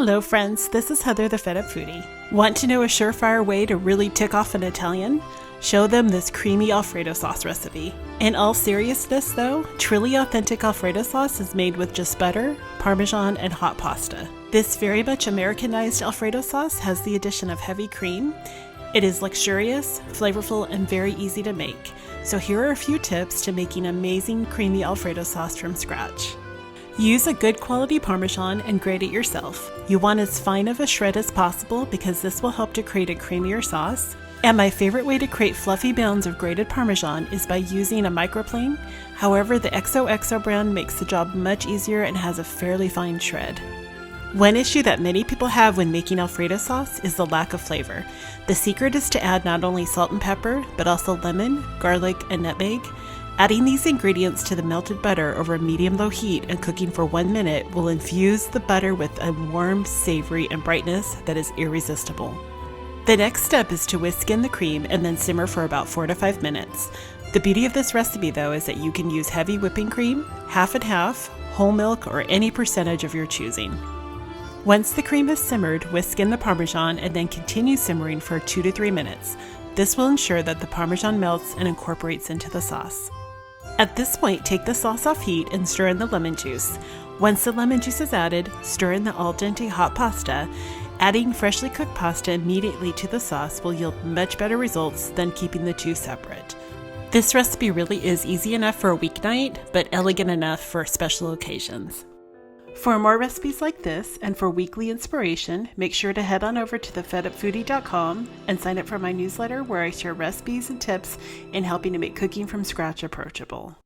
Hello friends, this is Heather the Fed Up Foodie. Want to know a surefire way to really tick off an Italian? Show them this creamy Alfredo sauce recipe. In all seriousness though, truly authentic Alfredo sauce is made with just butter, Parmesan, and hot pasta. This very much Americanized Alfredo sauce has the addition of heavy cream. It is luxurious, flavorful, and very easy to make. So here are a few tips to making amazing creamy Alfredo sauce from scratch. Use a good quality Parmesan and grate it yourself. You want as fine of a shred as possible because this will help to create a creamier sauce. And my favorite way to create fluffy mounds of grated Parmesan is by using a microplane. However, the XOXO brand makes the job much easier and has a fairly fine shred. One issue that many people have when making Alfredo sauce is the lack of flavor. The secret is to add not only salt and pepper, but also lemon, garlic, and nutmeg. Adding these ingredients to the melted butter over a medium-low heat and cooking for 1 minute will infuse the butter with a warm, savory, and brightness that is irresistible. The next step is to whisk in the cream and then simmer for about 4 to 5 minutes. The beauty of this recipe though is that you can use heavy whipping cream, half and half, whole milk, or any percentage of your choosing. Once the cream is simmered, whisk in the Parmesan and then continue simmering for 2 to 3 minutes. This will ensure that the Parmesan melts and incorporates into the sauce. At this point, take the sauce off heat and stir in the lemon juice. Once the lemon juice is added, stir in the al dente hot pasta. Adding freshly cooked pasta immediately to the sauce will yield much better results than keeping the two separate. This recipe really is easy enough for a weeknight, but elegant enough for special occasions. For more recipes like this and for weekly inspiration, make sure to head on over to thefedupfoodie.com and sign up for my newsletter where I share recipes and tips in helping to make cooking from scratch approachable.